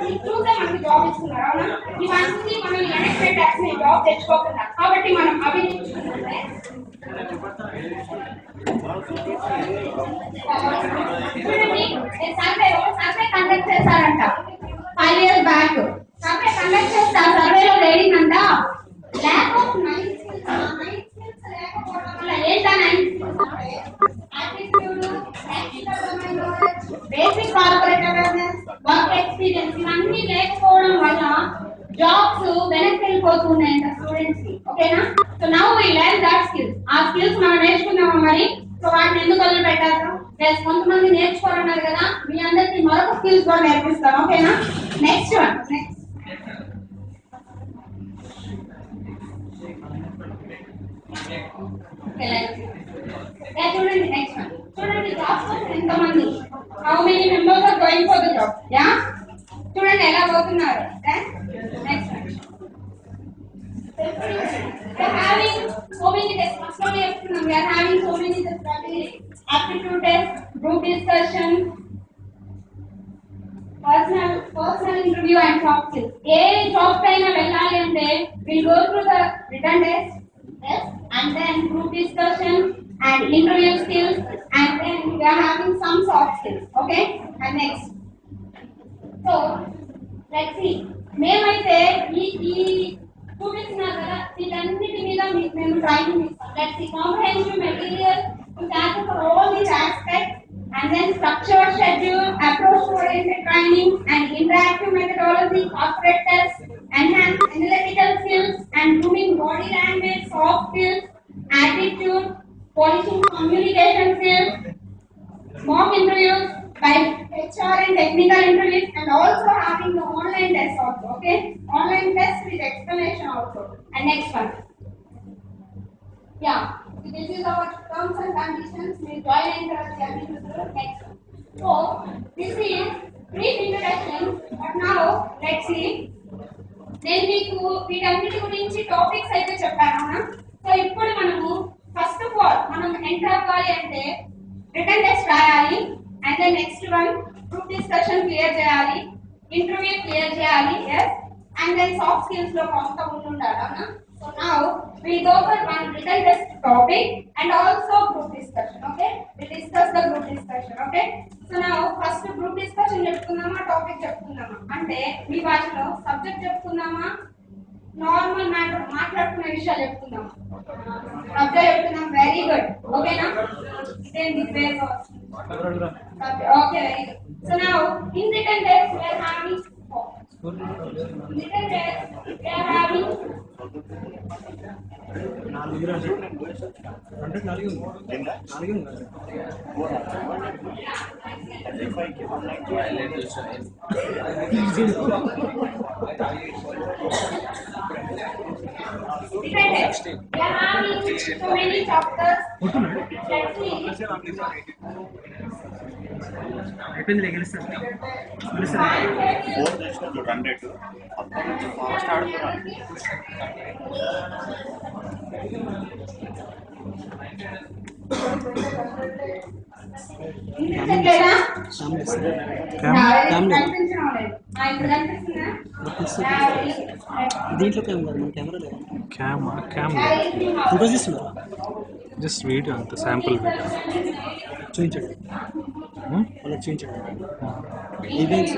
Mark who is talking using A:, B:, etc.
A: కాబట్టి చూసే మనకి జాబ్ ఇస్తున్నారు అవునా ఇవన్నీ మనం ఎనెక్టెడ్ ట్యాక్స్ ని జాబ్ తెచ్చుకోకుండా కాబట్టి మనం అవి నేర్చుకుంటే చూడండి సర్వే కండక్ట్ చేశారంట 5 years బ్యాక్ సర్వే కండక్ట్ చేస్తే సర్వేలో లేడిందంట ల్యాక్ ఆఫ్ నైన్ స్కిల్స్ లేకపోవడం వల్ల ఏంటా nine basic corporate awareness work experience ఇవన్నీ లేకపోవడం వల్ల జాబ్స్ వెనక్కి వెళ్ళిపోతున్నాయంట స్టూడెంట్స్ కి ఓకేనా so now we learn that skills ఆ స్కిల్స్ మనం నేర్చుకున్నామా మరి సో వాటిని ఎందుకు వదిలి పెట్టారు ప్లస్ కొంతమంది నేర్చుకోరన్నారు కదా మీ అందరికి మరొక స్కిల్స్ కూడా నేర్పిస్తాం ఓకేనా నెక్స్ట్ వన్ నెక్స్ట్ చూడండి నెక్స్ట్ వన్ చూడండి జాబ్స్ కోసం ఎంతమంది how many members are going for the job యా చూడండి ఎలా పోతున్నారు next one having so many tests we are having so many tests aptitude test group discussion personal interview and soft skills A job పైన వెళ్ళాలి అంటే we'll go through the written test yes and then group discussion and interview skills and then we are having some soft skills okay and next so let's see మేమైతే ఈ చూపిస్తున్నారు కదా వీటన్నిటి మీద మేము ట్రైనింగ్ ఇస్తాం let's see comprehensive material to cater for all these aspects and then structured schedule approach oriented training and interactive methodology corporate tests enhanced analytical skills and grooming body language soft skills attitude polishing communication skills mock interviews by HR and technical interviews and also having the online test also okay online test with explanation also and next one yeah this is our terms and conditions we join and next one so this is brief introduction but now let's see నేను మీకు వీటన్నిటి గురించి topics అయితే చెప్పాను so ఇప్పుడు మనము first of all మనం enter అవ్వాలి అంటే రిటన్ టెస్ట్ రాయాలి and then next one group discussion clear cheyali interview clear cheyali yes and then soft skills lo konta undundala na so now we go for one written test topic and also group discussion okay we discuss the group discussion okay so now first group discussion చెప్పుకుందామా topic చెప్పుకుందామా అంటే మీ భాషలో subject చెప్పుకుందామా normal matter మాట్లాడుకునే విషయాలు చెప్పుకుందాం subject చెప్పుకుందాం very good ఓకేనా ఇదేంటి పేరు okay very good so now in written test we are having written test we are having we are having so many chapters
B: అయిపోయింది గెలుస్తారు ఫాస్ట్ ఆడుతున్నారు దీంట్లో కెమెరా లేదు ఫోటోస్ ఇస్తున్నారు
C: జస్ట్ వీడియో అంత శాంపుల్ వీడియో
B: చూపించండి వాళ్ళకి చూపించండి ఈవెంట్స్